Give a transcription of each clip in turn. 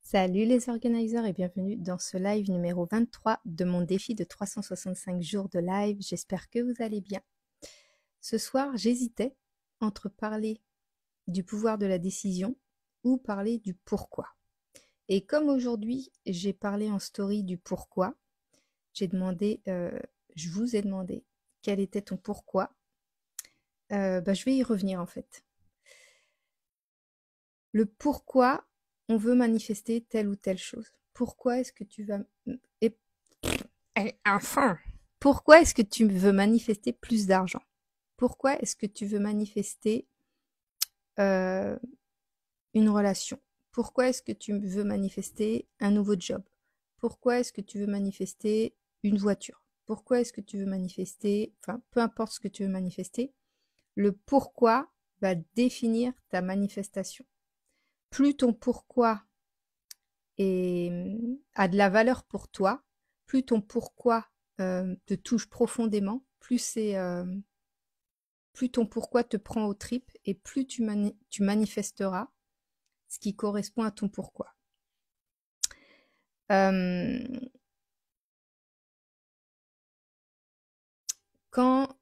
Salut les organisers et bienvenue dans ce live numéro 23 de mon défi de 365 jours de live. J'espère que vous allez bien. Ce soir, j'hésitais entre parler du pouvoir de la décision ou parler du pourquoi. Et comme aujourd'hui, j'ai parlé en story du pourquoi, je vous ai demandé quel était ton pourquoi. Je vais y revenir en fait. Le pourquoi on veut manifester telle ou telle chose. Pourquoi est-ce que tu vas... Et enfin, pourquoi est-ce que tu veux manifester plus d'argent? Pourquoi est-ce que tu veux manifester euh, une relation? Pourquoi est-ce que tu veux manifester un nouveau job? Pourquoi est-ce que tu veux manifester une voiture? Pourquoi est-ce que tu veux manifester, enfin, peu importe ce que tu veux manifester, le pourquoi va définir ta manifestation. Plus ton pourquoi a de la valeur pour toi, plus ton pourquoi te touche profondément, plus ton pourquoi te prend aux tripes et plus tu manifesteras ce qui correspond à ton pourquoi. Euh, quand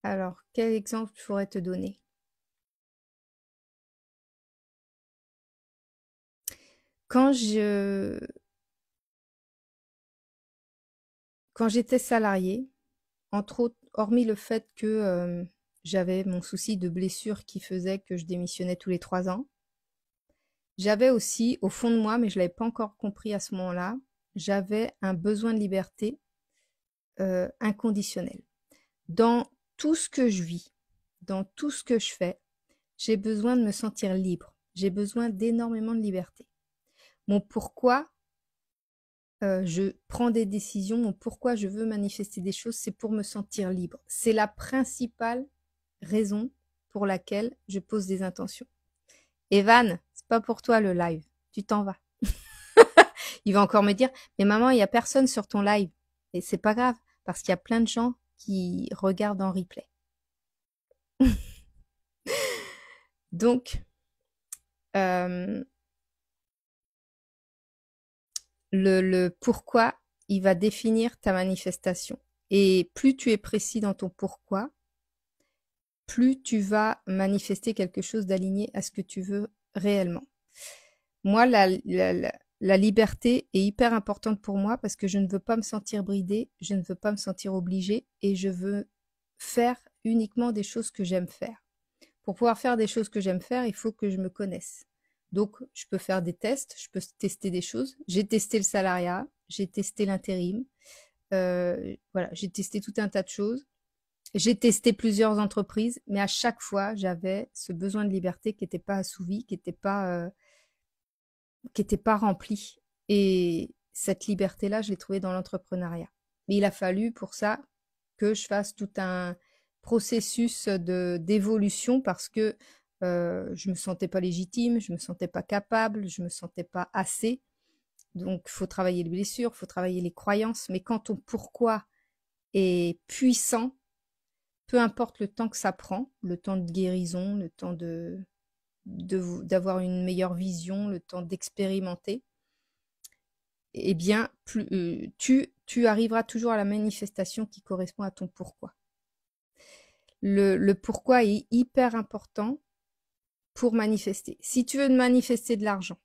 Alors, quel exemple je pourrais te donner? Quand je quand j'étais salariée, entre autres, hormis le fait que j'avais mon souci de blessure qui faisait que je démissionnais tous les 3 ans, j'avais aussi, au fond de moi, mais je ne l'avais pas encore compris à ce moment-là, j'avais un besoin de liberté inconditionnel. Dans tout ce que je vis, dans tout ce que je fais, j'ai besoin de me sentir libre. J'ai besoin d'énormément de liberté. Mon pourquoi je prends des décisions, mon pourquoi je veux manifester des choses, c'est pour me sentir libre. C'est la principale raison pour laquelle je pose des intentions. Evan, c'est pas pour toi le live. Tu t'en vas. Il va encore me dire, mais maman, il y a personne sur ton live. Et c'est pas grave, parce qu'il y a plein de gens qui regardent en replay. Donc, euh, le pourquoi, il va définir ta manifestation. Et plus tu es précis dans ton pourquoi, plus tu vas manifester quelque chose d'aligné à ce que tu veux réellement. Moi, la liberté est hyper importante pour moi parce que je ne veux pas me sentir bridée, je ne veux pas me sentir obligée et je veux faire uniquement des choses que j'aime faire. Pour pouvoir faire des choses que j'aime faire, il faut que je me connaisse. Donc, je peux faire des tests, je peux tester des choses. J'ai testé le salariat, j'ai testé l'intérim, voilà, j'ai testé tout un tas de choses. J'ai testé plusieurs entreprises, mais à chaque fois, j'avais ce besoin de liberté qui n'était pas assouvi, qui était pas rempli. Et cette liberté-là, je l'ai trouvée dans l'entrepreneuriat. Mais il a fallu pour ça que je fasse tout un processus d'évolution parce que je me sentais pas légitime, je me sentais pas capable, je me sentais pas assez. Donc, il faut travailler les blessures, il faut travailler les croyances. Mais quand ton pourquoi est puissant, peu importe le temps que ça prend, le temps de guérison, le temps d'avoir une meilleure vision, le temps d'expérimenter, eh bien, tu arriveras toujours à la manifestation qui correspond à ton pourquoi. Le pourquoi est hyper important pour manifester. Si tu veux manifester de l'argent,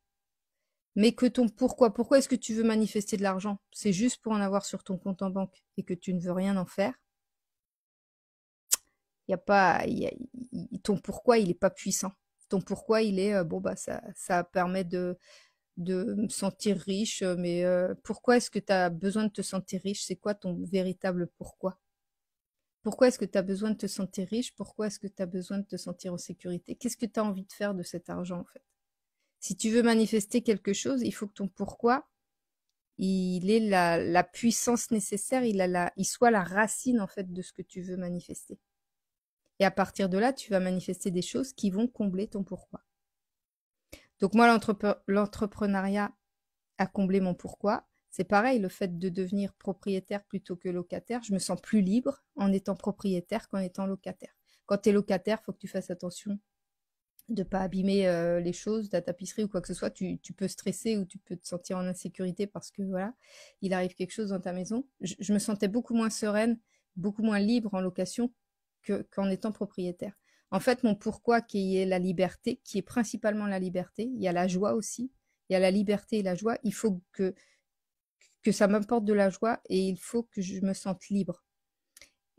mais que ton pourquoi est-ce que tu veux manifester de l'argent? C'est juste pour en avoir sur ton compte en banque et que tu ne veux rien en faire. Y a pas, ton pourquoi, il est pas puissant. Ton pourquoi, il est, bon, bah, ça permet de me sentir riche, mais pourquoi est-ce que tu as besoin de te sentir riche? C'est quoi ton véritable pourquoi? Pourquoi est-ce que tu as besoin de te sentir riche? Pourquoi est-ce que tu as besoin de te sentir en sécurité? Qu'est-ce que tu as envie de faire de cet argent, en fait? Si tu veux manifester quelque chose, il faut que ton pourquoi, il ait la puissance nécessaire, il soit la racine, en fait, de ce que tu veux manifester. Et à partir de là, tu vas manifester des choses qui vont combler ton pourquoi. Donc moi, l'entrepreneuriat a comblé mon pourquoi. C'est pareil, le fait de devenir propriétaire plutôt que locataire, je me sens plus libre en étant propriétaire qu'en étant locataire. Quand tu es locataire, il faut que tu fasses attention de pas abîmer les choses, ta tapisserie ou quoi que ce soit. Tu peux stresser ou tu peux te sentir en insécurité parce que voilà, il arrive quelque chose dans ta maison. Je me sentais beaucoup moins sereine, beaucoup moins libre en location qu'en étant propriétaire. En fait, mon pourquoi qui est la liberté, qui est principalement la liberté, il y a la joie aussi, il y a la liberté et la joie, il faut que ça m'apporte de la joie et il faut que je me sente libre.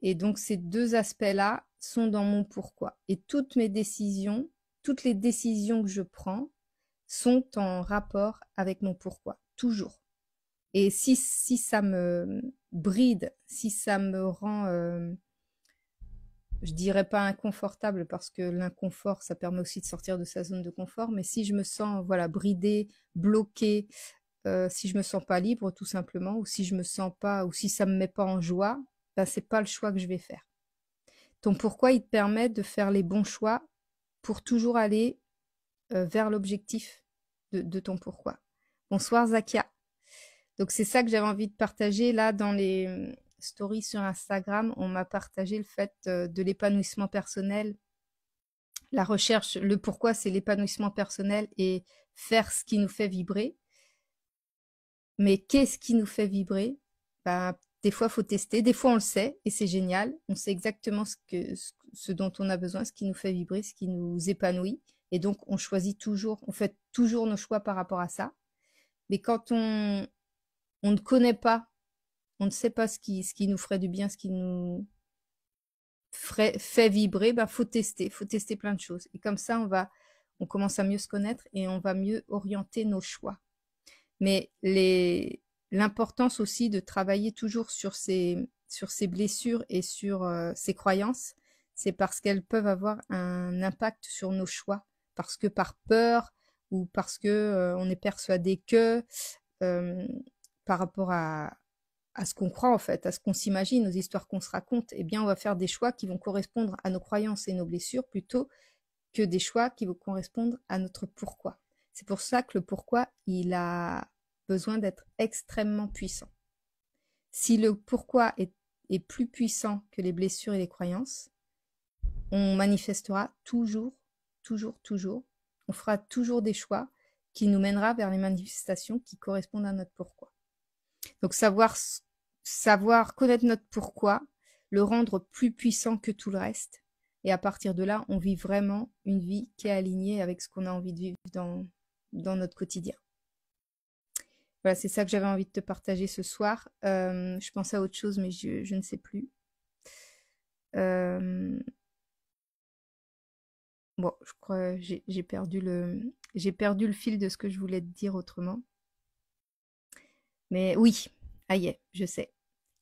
Et donc ces deux aspects-là sont dans mon pourquoi. Et toutes mes décisions, toutes les décisions que je prends sont en rapport avec mon pourquoi, toujours. Et si ça me bride, si ça me rend, je dirais pas inconfortable parce que l'inconfort, ça permet aussi de sortir de sa zone de confort, mais si je me sens voilà bridée, bloquée, si je me sens pas libre tout simplement, ou si je me sens pas, ou si ça me met pas en joie, ben c'est pas le choix que je vais faire. Ton pourquoi, il te permet de faire les bons choix pour toujours aller vers l'objectif de ton pourquoi. Bonsoir Zakia. Donc c'est ça que j'avais envie de partager là dans les stories sur Instagram. On m'a partagé le fait de l'épanouissement personnel. La recherche, le pourquoi, c'est l'épanouissement personnel et faire ce qui nous fait vibrer. Mais qu'est-ce qui nous fait vibrer? Ben, des fois, il faut tester. Des fois, on le sait et c'est génial. On sait exactement ce dont on a besoin, ce qui nous fait vibrer, ce qui nous épanouit. Et donc, on choisit toujours, on fait toujours nos choix par rapport à ça. Mais quand on ne connaît pas, on ne sait pas ce qui nous ferait du bien, ce qui nous fait vibrer, ben, faut tester plein de choses. Et comme ça, on commence à mieux se connaître et on va mieux orienter nos choix. Mais l'importance aussi de travailler toujours sur ces blessures et sur ces croyances, c'est parce qu'elles peuvent avoir un impact sur nos choix. Parce que par peur ou parce que on est persuadé que par rapport à ce qu'on croit en fait, à ce qu'on s'imagine, aux histoires qu'on se raconte, eh bien on va faire des choix qui vont correspondre à nos croyances et nos blessures plutôt que des choix qui vont correspondre à notre pourquoi. C'est pour ça que le pourquoi, il a besoin d'être extrêmement puissant. Si le pourquoi est plus puissant que les blessures et les croyances, on manifestera toujours, toujours, toujours. On fera toujours des choix qui nous mènera vers les manifestations qui correspondent à notre pourquoi. Donc savoir connaître notre pourquoi, le rendre plus puissant que tout le reste. Et à partir de là, on vit vraiment une vie qui est alignée avec ce qu'on a envie de vivre dans notre quotidien. Voilà, c'est ça que j'avais envie de te partager ce soir. Je pensais à autre chose, mais je ne sais plus. Bon, je crois que j'ai perdu le fil de ce que je voulais te dire autrement. Mais oui, aïe, je sais.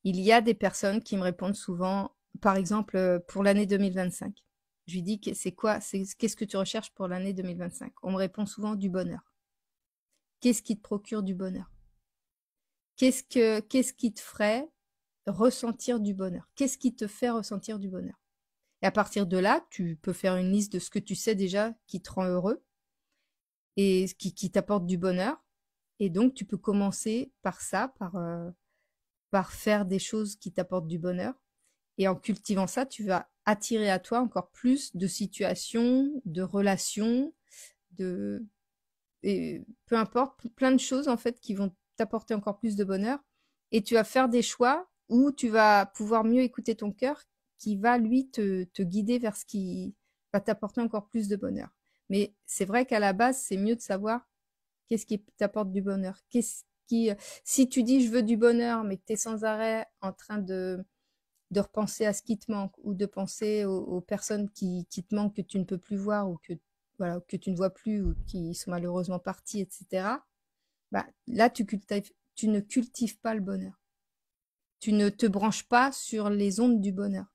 Il y a des personnes qui me répondent souvent, par exemple, pour l'année 2025. Je lui dis, qu'est-ce que tu recherches pour l'année 2025? On me répond souvent du bonheur. Qu'est-ce qui te procure du bonheur? Qu'est-ce qui te ferait ressentir du bonheur? Qu'est-ce qui te fait ressentir du bonheur? Et à partir de là, tu peux faire une liste de ce que tu sais déjà qui te rend heureux et qui t'apporte du bonheur. Et donc, tu peux commencer par ça, par faire des choses qui t'apportent du bonheur. Et en cultivant ça, tu vas attirer à toi encore plus de situations, de relations, et peu importe, plein de choses en fait qui vont t'apporter encore plus de bonheur. Et tu vas faire des choix où tu vas pouvoir mieux écouter ton cœur qui va lui te guider vers ce qui va t'apporter encore plus de bonheur. Mais c'est vrai qu'à la base, c'est mieux de savoir qu'est-ce qui t'apporte du bonheur. Si tu dis je veux du bonheur, mais que tu es sans arrêt en train de repenser à ce qui te manque ou de penser aux personnes qui te manquent, que tu ne peux plus voir ou que, voilà, que tu ne vois plus ou qui sont malheureusement partis, etc. Bah, là, tu ne cultives pas le bonheur. Tu ne te branches pas sur les ondes du bonheur.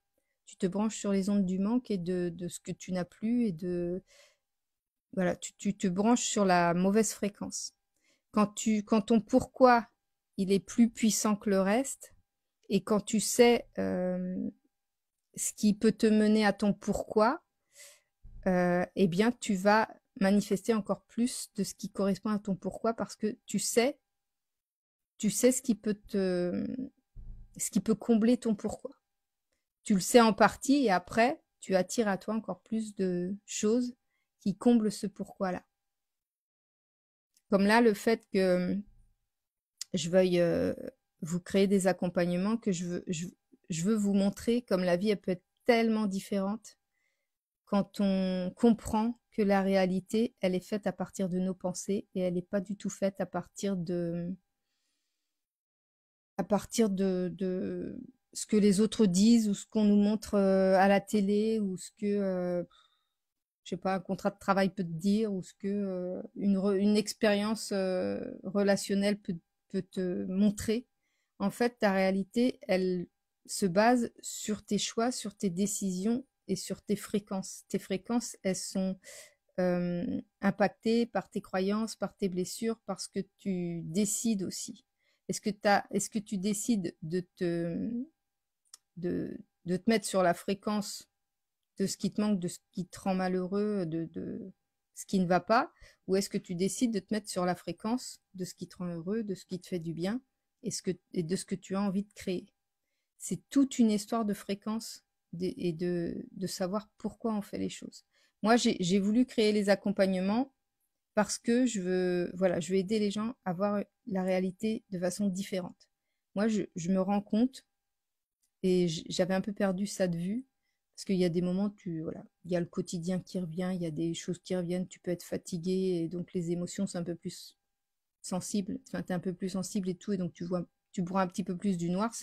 Tu te branches sur les ondes du manque et de ce que tu n'as plus et voilà, tu te branches sur la mauvaise fréquence. Quand ton pourquoi, il est plus puissant que le reste, et quand tu sais ce qui peut te mener à ton pourquoi, eh bien, tu vas manifester encore plus de ce qui correspond à ton pourquoi parce que tu sais ce qui peut combler ton pourquoi. Tu le sais en partie et après, tu attires à toi encore plus de choses qui comble ce pourquoi-là. Comme là, le fait que je veuille vous créer des accompagnements, que je veux vous montrer comme la vie, elle peut être tellement différente quand on comprend que la réalité, elle est faite à partir de nos pensées et elle n'est pas du tout faite à partir de ce que les autres disent ou ce qu'on nous montre à la télé ou ce que, je sais pas, un contrat de travail peut te dire ou ce que une expérience relationnelle peut te montrer. En fait, ta réalité, elle se base sur tes choix, sur tes décisions et sur tes fréquences. Tes fréquences, elles sont impactées par tes croyances, par tes blessures, parce que tu décides aussi. Est-ce que tu décides de te mettre sur la fréquence de ce qui te manque, de ce qui te rend malheureux, de ce qui ne va pas, ou est-ce que tu décides de te mettre sur la fréquence de ce qui te rend heureux, de ce qui te fait du bien et de ce que tu as envie de créer? C'est toute une histoire de fréquence et de savoir pourquoi on fait les choses. Moi, j'ai voulu créer les accompagnements parce que voilà, je veux aider les gens à voir la réalité de façon différente. Moi, je me rends compte, et j'avais un peu perdu ça de vue, parce qu'il y a des moments, voilà, il y a le quotidien qui revient, il y a des choses qui reviennent, tu peux être fatigué, et donc les émotions sont un peu plus sensibles, enfin, tu es un peu plus sensible et tout, et donc tu vois un petit peu plus du noir.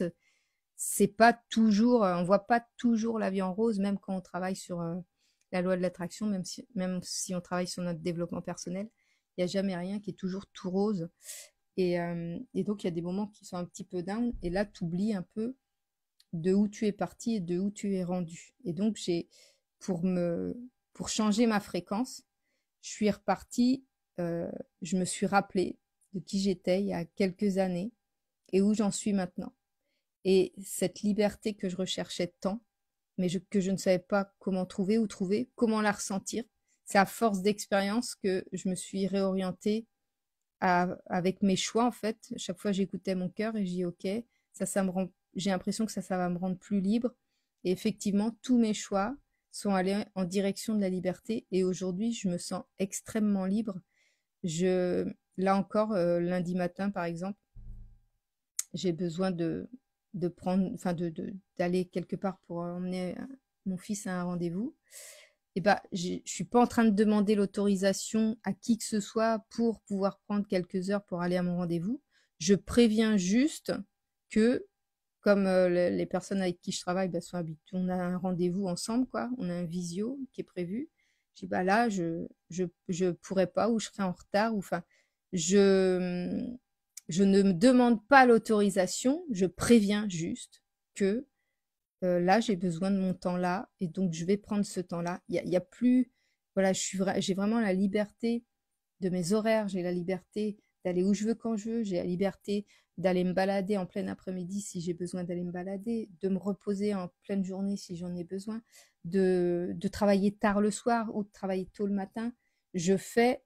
C'est pas toujours, on voit pas toujours la vie en rose, même quand on travaille sur la loi de l'attraction, même si on travaille sur notre développement personnel, il n'y a jamais rien qui est toujours tout rose. Et donc, il y a des moments qui sont un petit peu down, et là, tu oublies un peu de où tu es parti et de où tu es rendu. Et donc, pour changer ma fréquence, je suis repartie, je me suis rappelé de qui j'étais il y a quelques années et où j'en suis maintenant. Et cette liberté que je recherchais tant, mais que je ne savais pas comment trouver, comment la ressentir. C'est à force d'expérience que je me suis réorientée avec mes choix, en fait. Chaque fois, j'écoutais mon cœur et j'ai dit, OK, ça me rend, j'ai l'impression que ça va me rendre plus libre. Et effectivement, tous mes choix sont allés en direction de la liberté. Et aujourd'hui, je me sens extrêmement libre. Là encore, lundi matin, par exemple, j'ai besoin de prendre, enfin d'aller quelque part pour emmener mon fils à un rendez-vous. Et ben, je suis pas en train de demander l'autorisation à qui que ce soit pour pouvoir prendre quelques heures pour aller à mon rendez-vous. Je préviens juste que, comme les personnes avec qui je travaille sont habituées, on a un rendez-vous ensemble, quoi. On a un visio qui est prévu. Je dis, bah là, je pourrais pas, ou je serai en retard, ou enfin, je, je ne me demande pas l'autorisation, je préviens juste que là, j'ai besoin de mon temps là, et donc je vais prendre ce temps-là. Il y a plus, voilà, j'ai vraiment la liberté de mes horaires, j'ai la liberté d'aller où je veux quand je veux, j'ai la liberté d'aller me balader en plein après-midi si j'ai besoin d'aller me balader, de me reposer en pleine journée si j'en ai besoin, de travailler tard le soir ou de travailler tôt le matin. Je fais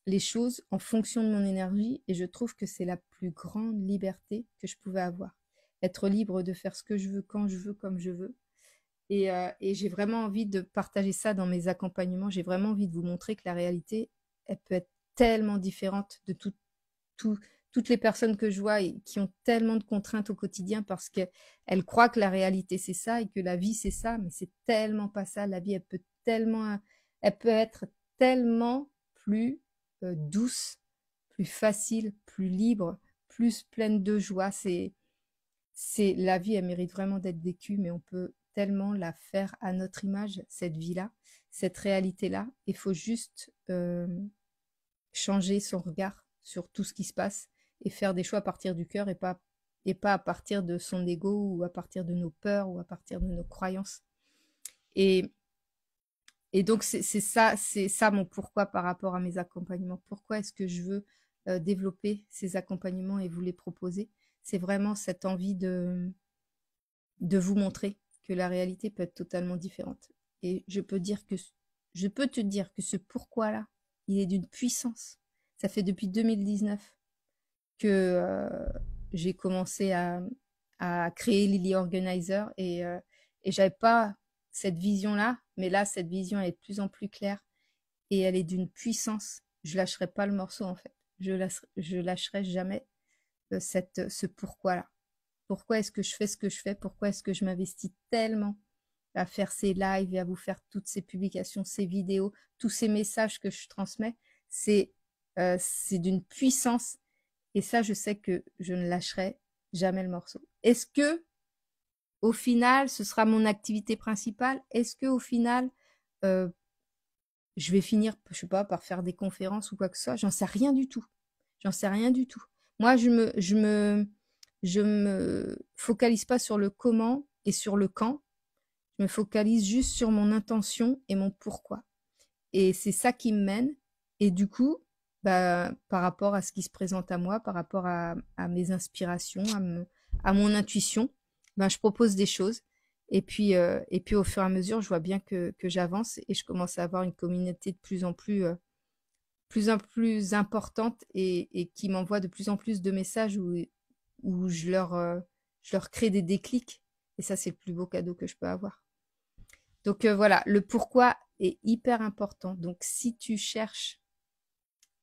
les choses en fonction de mon énergie et je trouve que c'est la plus grande liberté que je pouvais avoir. Être libre de faire ce que je veux, quand je veux, comme je veux. Et j'ai vraiment envie de partager ça dans mes accompagnements. J'ai vraiment envie de vous montrer que la réalité, elle peut être tellement différente de toutes les personnes que je vois et qui ont tellement de contraintes au quotidien parce qu'elles croient que la réalité c'est ça et que la vie c'est ça, mais c'est tellement pas ça. La vie, elle peut être tellement plus douce, plus facile, plus libre, plus pleine de joie. La vie, elle mérite vraiment d'être vécue, mais on peut tellement la faire à notre image, cette vie-là, cette réalité-là. Il faut juste changer son regard sur tout ce qui se passe et faire des choix à partir du cœur et pas à partir de son ego ou à partir de nos peurs ou à partir de nos croyances. Et, et donc, c'est ça mon pourquoi par rapport à mes accompagnements. Pourquoi est-ce que je veux développer ces accompagnements et vous les proposer? C'est vraiment cette envie de vous montrer que la réalité peut être totalement différente. Et je peux te dire que ce pourquoi-là, il est d'une puissance. Ça fait depuis 2019 que j'ai commencé à créer Lily Organizer et j'avais pas cette vision-là, mais là, cette vision est de plus en plus claire et elle est d'une puissance. Je lâcherai pas le morceau en fait. Je lâcherai jamais ce pourquoi-là. Pourquoi est-ce que je fais ce que je fais? Pourquoi est-ce que je m'investis tellement à faire ces lives et à vous faire toutes ces publications, ces vidéos, tous ces messages que je transmets? C'est d'une puissance. Et ça, je sais que je ne lâcherai jamais le morceau. Est-ce que, au final, ce sera mon activité principale? Est-ce que, au final, je vais finir, je sais pas, par faire des conférences ou quoi que ce soit? J'en sais rien du tout. J'en sais rien du tout. Moi, je me focalise pas sur le comment et sur le quand. Je me focalise juste sur mon intention et mon pourquoi. Et c'est ça qui me mène. Et du coup, bah, par rapport à ce qui se présente à moi, par rapport à mes inspirations, à mon intuition, ben, je propose des choses. Et puis au fur et à mesure, je vois bien que j'avance et je commence à avoir une communauté de plus en plus importante et qui m'envoie de plus en plus de messages où je leur crée des déclics. Et ça, c'est le plus beau cadeau que je peux avoir. Donc voilà, le pourquoi est hyper important. Donc si tu cherches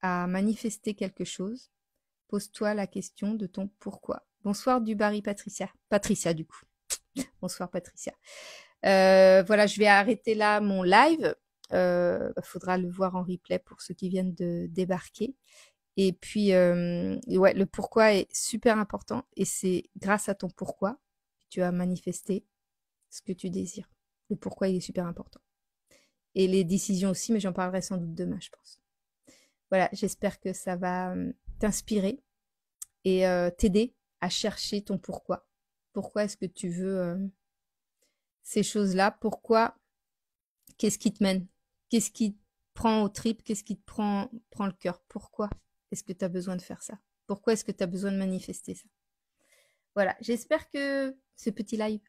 à manifester quelque chose, pose-toi la question de ton pourquoi. Bonsoir du Barry Patricia. Patricia du coup. Bonsoir Patricia. Voilà, je vais arrêter là mon live. Faudra le voir en replay pour ceux qui viennent de débarquer. Et puis, ouais, le pourquoi est super important. Et c'est grâce à ton pourquoi que tu as manifesté ce que tu désires. Le pourquoi, il est super important. Et les décisions aussi, mais j'en parlerai sans doute demain, je pense. Voilà, j'espère que ça va t'inspirer et t'aider à chercher ton pourquoi. Pourquoi est-ce que tu veux ces choses-là? Pourquoi? Qu'est-ce qui te mène? Qu'est-ce qui te prend aux tripes? Qu'est-ce qui te prend le cœur? Pourquoi est-ce que tu as besoin de faire ça? Pourquoi est-ce que tu as besoin de manifester ça? Voilà, j'espère que ce petit live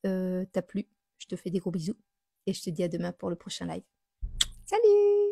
t'a plu. Je te fais des gros bisous et je te dis à demain pour le prochain live. Salut!